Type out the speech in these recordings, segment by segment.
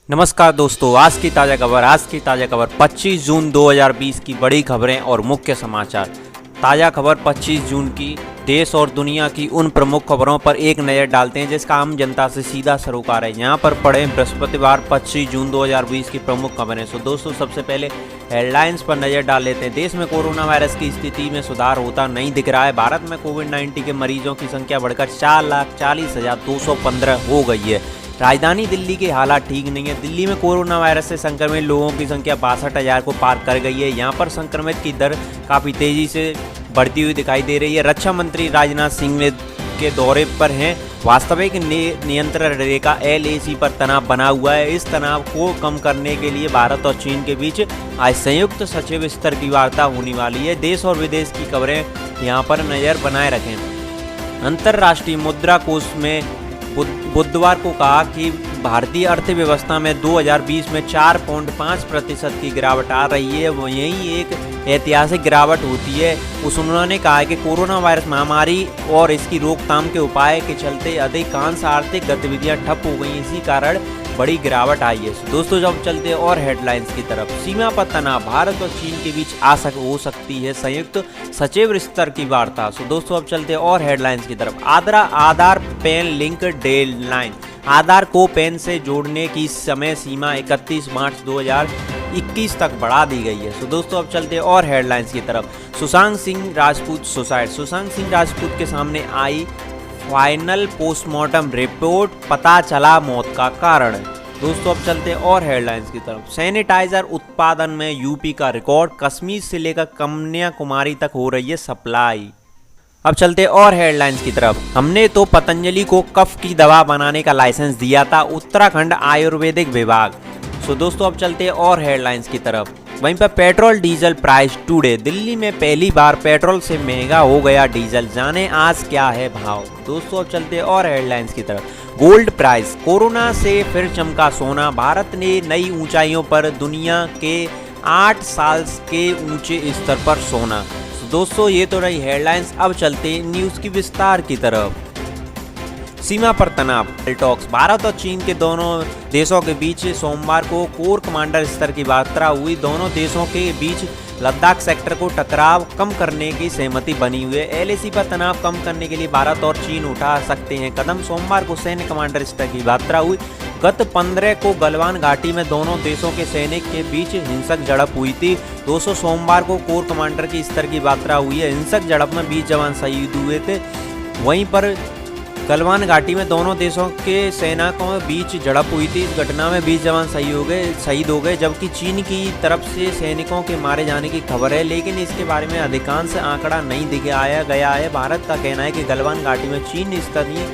नमस्कार दोस्तों, आज की ताज़ा खबर 25 जून 2020 की बड़ी खबरें और मुख्य समाचार। ताज़ा खबर 25 जून की देश और दुनिया की उन प्रमुख खबरों पर एक नज़र डालते हैं जिसका आम जनता से सीधा सरोकार है। यहाँ पर पढ़ें बृहस्पतिवार 25 जून 2020 की प्रमुख खबरें। दोस्तों, सबसे पहले हेडलाइंस पर नज़र डाल लेते हैं। देश में कोरोना वायरस की स्थिति में सुधार होता नहीं दिख रहा है। भारत में कोविड-19 के मरीजों की संख्या बढ़कर 4,40,215 हो गई है। राजधानी दिल्ली के हालात ठीक नहीं है। दिल्ली में कोरोना वायरस से संक्रमित लोगों की संख्या 62,000 को पार कर गई है। यहाँ पर संक्रमित की दर काफ़ी तेज़ी से बढ़ती हुई दिखाई दे रही है। रक्षा मंत्री राजनाथ सिंह के दौरे पर हैं। वास्तविक नियंत्रण रेखा LAC पर तनाव बना हुआ है। इस तनाव को कम करने के लिए भारत और चीन के बीच आज संयुक्त सचिव स्तर की वार्ता होने वाली है। देश और विदेश की खबरें यहाँ पर नज़र बनाए रखें। अंतर्राष्ट्रीय मुद्रा कोष में बुधवार को कहा कि भारतीय अर्थव्यवस्था में 2020 में 4.5% की गिरावट आ रही है। यही एक ऐतिहासिक गिरावट होती है। उन्होंने कहा कि कोरोना वायरस महामारी और इसकी रोकथाम के उपाय के चलते अधिकांश आर्थिक गतिविधियां ठप हो गई। इसी कारण बड़ी गिरावट आई है। दोस्तों, जब चलते हैं और हेडलाइंस की तरफ। सीमा पर तनाव, भारत और चीन के बीच हो सकती है संयुक्त सचिव स्तर की वार्ता। दोस्तों, अब चलते हैं और हेडलाइंस की तरफ। आधार पैन लिंक डेडलाइन, आधार को पैन से जोड़ने की समय सीमा 31 मार्च 2021 तक बढ़ा दी गई है। दोस्तों, अब चलते हैं और हेडलाइंस की तरफ। सुशांत सिंह राजपूत सुसाइड, सुशांत सिंह राजपूत के सामने आई फाइनल पोस्टमार्टम रिपोर्ट, पता चला मौत का कारण। दोस्तों, अब चलते हैं और हेडलाइंस की तरफ। सैनिटाइजर उत्पादन में यूपी का रिकॉर्ड, कश्मीर से लेकर कन्याकुमारी तक हो रही है सप्लाई। अब चलते हैं और हेडलाइंस की तरफ। हमने तो पतंजलि को कफ की दवा बनाने का लाइसेंस दिया था, उत्तराखंड आयुर्वेदिक विभाग। दोस्तों, अब चलते हैं और हेडलाइंस की तरफ। वहीं पर petrol diesel price today, Delhi में पहली बार पेट्रोल से महंगा हो गया डीजल, जाने आज क्या है भाव। दोस्तों, अब चलते हैं और हेडलाइंस की तरफ। गोल्ड प्राइस, कोरोना से फिर चमका सोना, भारत ने नई ऊंचाइयों पर, दुनिया के 8 साल के ऊंचे स्तर पर सोना। दोस्तों, ये तो रही हेडलाइंस। अब चलते हैं न्यूज़ की विस्तार की तरफ। सीमा पर तनाव टॉक्स, भारत और चीन के दोनों देशों के बीच सोमवार को कोर कमांडर स्तर की वार्ता हुई। दोनों देशों के बीच लद्दाख सेक्टर को टकराव कम करने की सहमति बनी हुई है। LAC पर तनाव कम करने के लिए भारत और चीन उठा सकते हैं कदम। सोमवार को सैन्य कमांडर स्तर की वार्ता हुई। गत 15 को गलवान घाटी में दोनों देशों के सैनिक के बीच हिंसक झड़प हुई थी। दोस्तों, सोमवार को कोर कमांडर की स्तर की वार्ता हुई है। हिंसक झड़प में 20 जवान शहीद हुए थे। वहीं पर गलवान घाटी में दोनों देशों के सैनिकों के बीच झड़प हुई थी। इस घटना में 20 जवान शहीद हो गए, जबकि चीन की तरफ से सैनिकों के मारे जाने की खबर है, लेकिन इसके बारे में अधिकांश आंकड़ा नहीं दिखाया गया है। भारत का कहना है कि गलवान घाटी में चीन स्थिति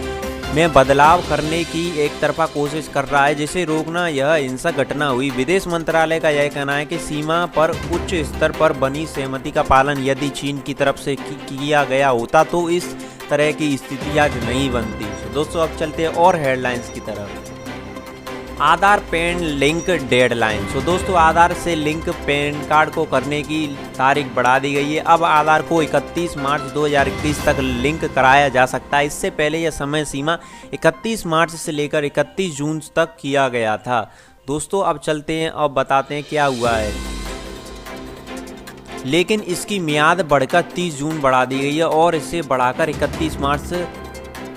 में बदलाव करने की एक तरफा कोशिश कर रहा है, जिसे रोकना यह हिंसक घटना हुई। विदेश मंत्रालय का यह कहना है कि सीमा पर उच्च स्तर पर बनी सहमति का पालन यदि चीन की तरफ से किया गया होता तो इस तरह की स्थिति आज नहीं बनती। दोस्तों, अब चलते हैं और हेडलाइंस की तरफ। आधार पैन लिंक डेडलाइन। दोस्तों, आधार से लिंक पैन कार्ड को करने की तारीख बढ़ा दी गई है। अब आधार को 31 मार्च 2021 तक लिंक कराया जा सकता है। इससे पहले यह समय सीमा 31 मार्च से लेकर 31 जून तक किया गया था। दोस्तों, अब चलते हैं और बताते हैं क्या हुआ है। लेकिन इसकी मियाद बढ़कर 30 जून बढ़ा दी गई है और इसे बढ़ाकर 31 मार्च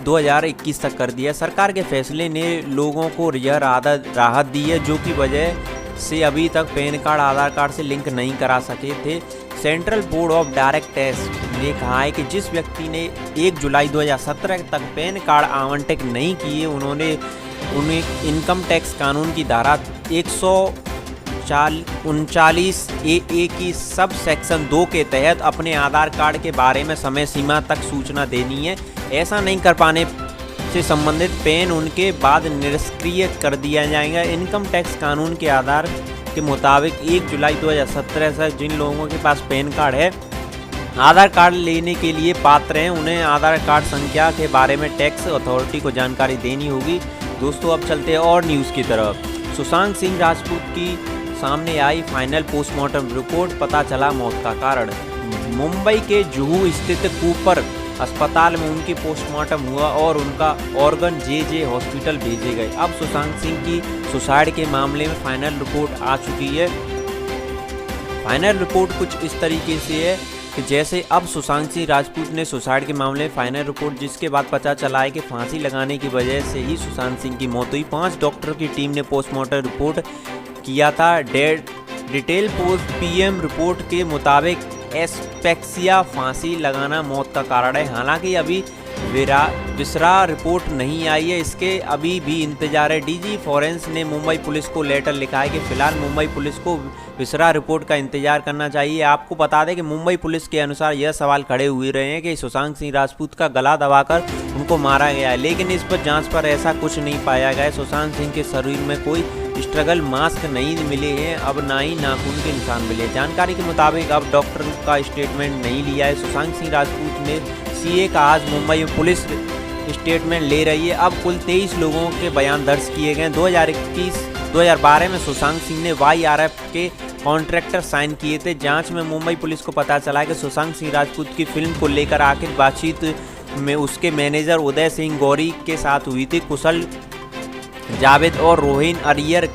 2021 तक कर दिया। सरकार के फैसले ने लोगों को यह राहत दी है, जो की वजह से अभी तक पैन कार्ड आधार कार्ड से लिंक नहीं करा सके थे। Central board of direct tax ने कहा है कि जिस व्यक्ति ने 1 जुलाई 2017 तक पैन कार्ड आवंटित नहीं किए, उन्हें इनकम टैक्स कानून की धारा 139 AA की सब सेक्शन 2 के तहत अपने आधार कार्ड के बारे में समय सीमा तक सूचना देनी है। ऐसा नहीं कर पाने से संबंधित पैन उनके बाद निष्क्रिय कर दिया जाएगा। इनकम टैक्स कानून के आधार के मुताबिक 1 जुलाई 2017 से जिन लोगों के पास पैन कार्ड है, आधार कार्ड लेने के लिए पात्र हैं, उन्हें आधार कार्ड संख्या के बारे में टैक्स अथॉरिटी को जानकारी देनी होगी। दोस्तों, अब चलते हैं और न्यूज़ की तरफ। सुशांत सिंह राजपूत की सामने आई फाइनल पोस्टमार्टम रिपोर्ट, पता चला मौत का कारण। मुंबई के जुहू स्थित कूपर अस्पताल में उनकी पोस्टमार्टम हुआ और उनका ऑर्गन जे हॉस्पिटल भेजे गए। अब सुशांत सिंह की सुसाइड के मामले में फाइनल रिपोर्ट आ चुकी है। फाइनल रिपोर्ट कुछ इस तरीके से है कि जैसे अब सुशांत सिंह राजपूत ने सुसाइड के मामले में फाइनल रिपोर्ट, जिसके बाद पता चला है कि फांसी लगाने की वजह से ही सुशांत सिंह की मौत हुई। 5 डॉक्टरों की टीम ने पोस्टमार्टम रिपोर्ट किया था। डिटेल पोस्ट पीएम रिपोर्ट के मुताबिक एस्पेक्सिया फांसी लगाना मौत का कारण है। हालांकि अभी विसरा रिपोर्ट नहीं आई है, इसके अभी भी इंतजार है। डीजी फॉरेंस ने मुंबई पुलिस को लेटर लिखा है कि फिलहाल मुंबई पुलिस को विसरा रिपोर्ट का इंतजार करना चाहिए। आपको बता दें कि मुंबई पुलिस के अनुसार यह सवाल खड़े हुए रहे हैं कि सुशांत सिंह राजपूत का गला दबाकर उनको मारा गया है, लेकिन इस पर जांच पर ऐसा कुछ नहीं पाया गया है। सुशांत सिंह के शरीर में कोई स्ट्रगल मास्क नहीं मिले हैं, अब ना ही नाखून के निशान मिले। जानकारी के मुताबिक अब डॉक्टर का स्टेटमेंट नहीं लिया है। सुशांत सिंह राजपूत ने सीए का आज मुंबई में पुलिस स्टेटमेंट ले रही है। अब कुल 23 लोगों के बयान दर्ज किए गए। 2012 में सुशांत सिंह ने YRF के कॉन्ट्रैक्टर साइन किए थे। जांच में मुंबई पुलिस को पता चला कि सुशांत सिंह राजपूत की फिल्म को लेकर आखिर बातचीत में उसके मैनेजर उदय सिंह गौरी के साथ हुई थी। कुशल जावेद और रोहिन अरियर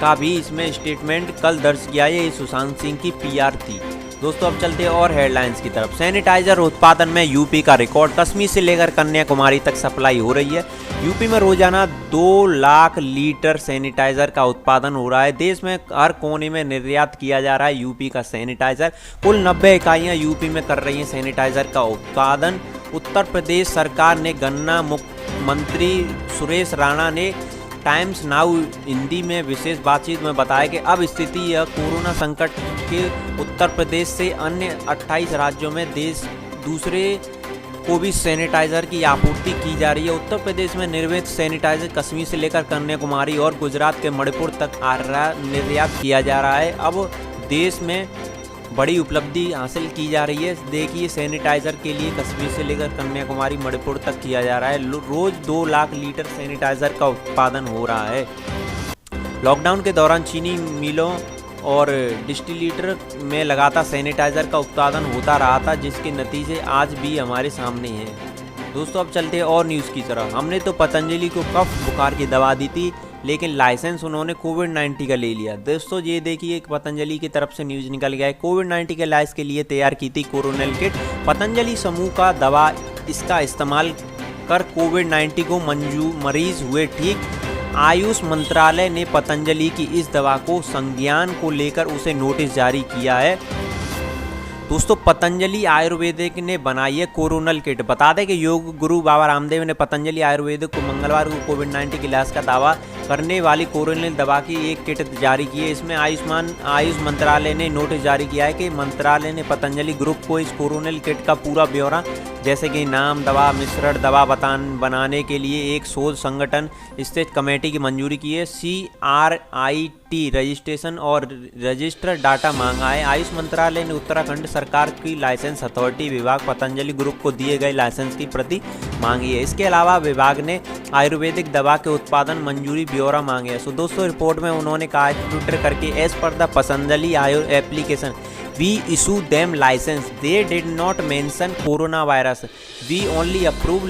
का भी इसमें स्टेटमेंट कल दर्ज किया है। ये सुशांत सिंह की PR थी। दोस्तों अब चलते हैं और हेडलाइंस की तरफ। सैनिटाइजर उत्पादन में यूपी का रिकॉर्ड, कश्मीर से लेकर कन्याकुमारी तक सप्लाई हो रही है। यूपी में रोजाना 2 लाख लीटर सैनिटाइजर का उत्पादन हो रहा है। देश में हर कोने में निर्यात किया जा रहा है यूपी का सैनिटाइजर। कुल 90 इकाइयाँ यूपी में कर रही हैं सैनिटाइजर का उत्पादन। उत्तर प्रदेश सरकार ने गन्ना मंत्री सुरेश राणा ने टाइम्स नाउ हिंदी में विशेष बातचीत में बताया कि अब स्थिति यह कोरोना संकट के उत्तर प्रदेश से अन्य 28 राज्यों में दूसरे को भी सैनिटाइजर की आपूर्ति की जा रही है। उत्तर प्रदेश में निर्मित सैनिटाइजर कश्मीर से लेकर कन्याकुमारी और गुजरात के मणिपुर तक निर्यात किया जा रहा है। अब देश में बड़ी उपलब्धि हासिल की जा रही है। देखिए सैनिटाइजर के लिए कश्मीर से लेकर कन्याकुमारी मणिपुर तक किया जा रहा है। रोज 2 लाख लीटर सैनिटाइजर का उत्पादन हो रहा है। लॉकडाउन के दौरान चीनी मिलों और डिस्टिलेटर में लगातार सैनिटाइजर का उत्पादन होता रहा था, जिसके नतीजे आज भी हमारे सामने हैं। दोस्तों अब चलते हैं और न्यूज़ की तरफ। हमने तो पतंजलि को कफ बुखार की दवा दी थी, लेकिन लाइसेंस उन्होंने कोविड-19 का ले लिया। दोस्तों ये देखिए पतंजलि की तरफ से न्यूज़ निकल गया है। कोविड-19 के इलाज के लिए तैयार की थी कोरोनल किट। पतंजलि समूह का दवा इसका इस्तेमाल कर कोविड-19 को मरीज हुए ठीक। आयुष मंत्रालय ने पतंजलि की इस दवा को संज्ञान को लेकर उसे नोटिस जारी किया है। दोस्तों पतंजलि आयुर्वेदिक ने बनाई है कोरोनल किट। बता दें कि योग गुरु बाबा रामदेव ने पतंजलि आयुर्वेदिक को मंगलवार को कोविड-19 के इलाज का दावा करने वाली कोरोनल दवा की एक किट जारी की है। इसमें आयुष मंत्रालय ने नोटिस जारी किया है कि मंत्रालय ने पतंजलि ग्रुप को इस कोरोनल किट का पूरा ब्यौरा जैसे कि नाम, दवा मिश्रण, दवा बनाने के लिए एक शोध संगठन स्थित कमेटी की मंजूरी की है। CRIT रजिस्ट्रेशन और रजिस्टर डाटा मांगा है। आयुष मंत्रालय ने उत्तराखंड सरकार की लाइसेंस अथॉरिटी विभाग पतंजलि ग्रुप को दिए गए लाइसेंस की प्रति मांगी है। इसके अलावा विभाग ने आयुर्वेदिक दवा के उत्पादन मंजूरी ब्यौरा मांगे है। दोस्तों रिपोर्ट में उन्होंने कहा है ट्विटर करके as per the Patanjali application we issue them license, they did not mention coronavirus, we only approve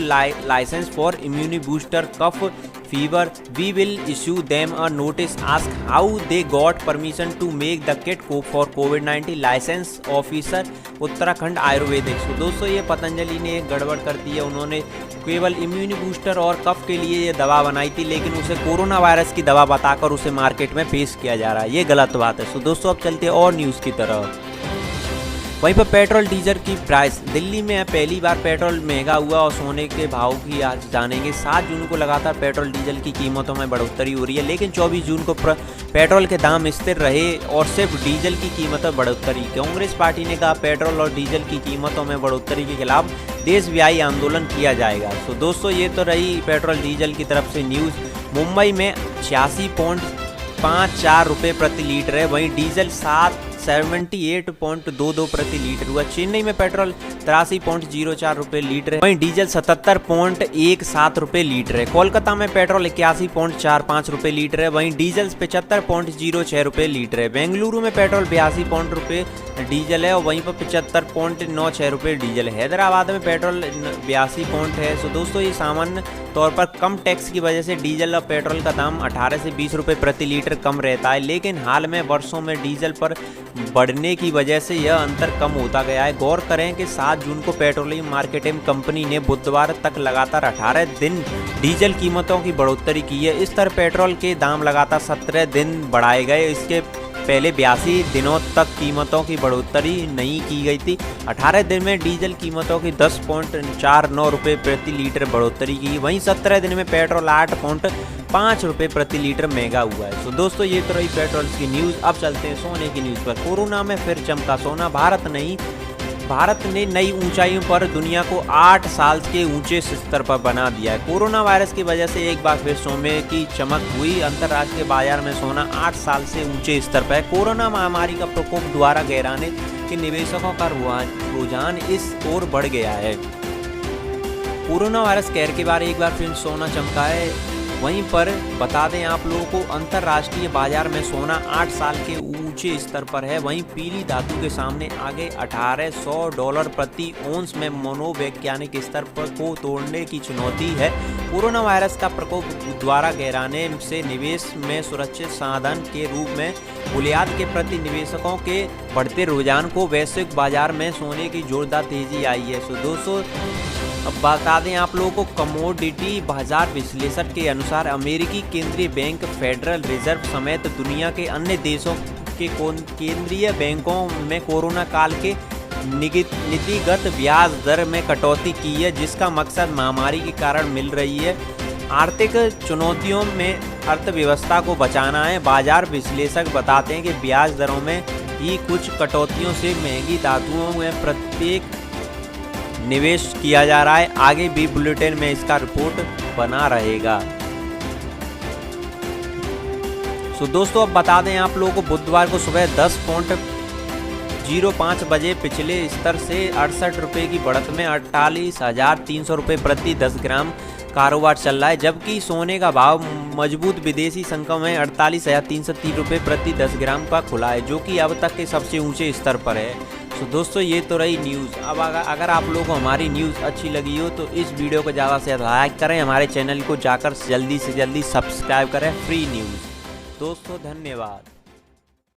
license for immune booster cough fever, we will issue them a notice ask how they got permission to make the kit for COVID-19 license officer Uttarakhand Ayurvedic. तो दोस्तों ये पतंजलि ने एक गड़बड़ कर दी है। उन्होंने केवल इम्यूनी बूस्टर और कफ के लिए ये दवा बनाई थी, लेकिन उसे कोरोना वायरस की दवा बताकर उसे मार्केट में पेश किया जा रहा है। ये गलत बात है। तो दोस्तों अब चलते हैं और न्यूज़ की तरफ। वहीं पर पेट्रोल डीजल की प्राइस दिल्ली में पहली बार पेट्रोल महंगा हुआ और सोने के भाव की आज जानेंगे। 7 जून को लगातार पेट्रोल डीजल की कीमतों में बढ़ोतरी हो रही है, लेकिन 24 जून को पेट्रोल के दाम स्थिर रहे और सिर्फ डीजल की कीमतों में बढ़ोतरी। कांग्रेस पार्टी ने कहा पेट्रोल और डीजल की कीमतों में बढ़ोतरी के खिलाफ देशव्यापी आंदोलन किया जाएगा। तो दोस्तों ये तो रही पेट्रोल डीजल की तरफ से न्यूज़। मुंबई में 86.54 रुपये प्रति लीटर है, वहीं डीजल 78.22 प्रति लीटर हुआ। चेन्नई में पेट्रोल 83.04 रुपये लीटर है, वहीं डीजल 77.17 रुपये लीटर है। कोलकाता में पेट्रोल 81.45 रुपये लीटर है, वहीं डीजल 75.06 रुपये लीटर है। बेंगलुरु में पेट्रोल 82 रुपये डीजल है और वहीं पर 75.96 रुपये डीजल है। हैदराबाद में पेट्रोल 82 है। सो दोस्तों, ये सामान्य तौर पर कम टैक्स की वजह से डीजल और पेट्रोल का दाम 18 से 20 रुपये प्रति लीटर कम रहता है, लेकिन हाल में वर्षों में डीजल पर बढ़ने की वजह से यह अंतर कम होता गया है। गौर करें कि 7 जून को पेट्रोलियम मार्केटिंग कंपनी ने बुधवार तक लगातार 18 दिन डीजल कीमतों की बढ़ोतरी की है। इस तरह पेट्रोल के दाम लगातार 17 दिन बढ़ाए गए। इसके पहले 82 दिनों तक कीमतों की बढ़ोतरी नहीं की गई थी। 18 दिन में डीजल कीमतों की 10.49 रुपये प्रति लीटर बढ़ोतरी की। वहीं 17 दिन में पेट्रोल 8.5 रुपये प्रति लीटर महंगा हुआ है। तो दोस्तों, ये तो रही पेट्रोल की न्यूज़। अब चलते हैं सोने की न्यूज़ पर। कोरोना में फिर चमका सोना। भारत ने नई ऊंचाइयों पर दुनिया को 8 साल के ऊंचे स्तर पर बना दिया है। कोरोना वायरस की वजह से एक बार फिर सोने की चमक हुई। अंतर्राष्ट्रीय बाजार में सोना 8 साल से ऊंचे स्तर पर है। कोरोना महामारी का प्रकोप द्वारा गहराने के निवेशकों का रुझान इस ओर बढ़ गया है। कोरोना वायरस कहर के बाद एक बार फिर सोना चमका है। वहीं पर बता दें आप लोगों को, अंतर्राष्ट्रीय बाजार में सोना 8 साल के ऊंचे स्तर पर है। वहीं पीली धातु के सामने आगे $1800 प्रति औंस में मनोवैज्ञानिक स्तर पर को तोड़ने की चुनौती है। कोरोना वायरस का प्रकोप द्वारा गहराने से निवेश में सुरक्षित साधन के रूप में बुनियाद के प्रति निवेशकों के बढ़ते रुझान को वैश्विक बाजार में सोने की जोरदार तेजी आई है। सो दोस्तों, अब बता दें आप लोगों को, कमोडिटी बाजार विश्लेषक के अनुसार अमेरिकी केंद्रीय बैंक, फेडरल रिजर्व समेत दुनिया के अन्य देशों के केंद्रीय बैंकों में कोरोना काल के नीतिगत ब्याज दर में कटौती की है, जिसका मकसद महामारी के कारण मिल रही है आर्थिक चुनौतियों में अर्थव्यवस्था को बचाना है। बाजार विश्लेषक बताते हैं कि ब्याज दरों में ही कुछ कटौतियों से महंगी धातुओं में प्रत्येक निवेश किया जा रहा है। आगे भी बुलेटिन में इसका रिपोर्ट बना रहेगा। सो दोस्तों, अब बता दें आप लोगों को, बुधवार को सुबह 10.05 बजे पिछले स्तर से 68 रुपये की बढ़त में 48,300 रुपये प्रति 10 ग्राम कारोबार चल रहा है, जबकि सोने का भाव मजबूत विदेशी संकम में 48,330 रुपये प्रति 10 ग्राम का खुला है, जो कि अब तक के सबसे ऊंचे स्तर पर है। तो दोस्तों, ये तो रही न्यूज़। अब अगर आप लोगों को हमारी न्यूज़ अच्छी लगी हो तो इस वीडियो को ज़्यादा से ज़्यादा लाइक करें, हमारे चैनल को जाकर जल्दी से जल्दी सब्सक्राइब करें। Free news. दोस्तों, धन्यवाद।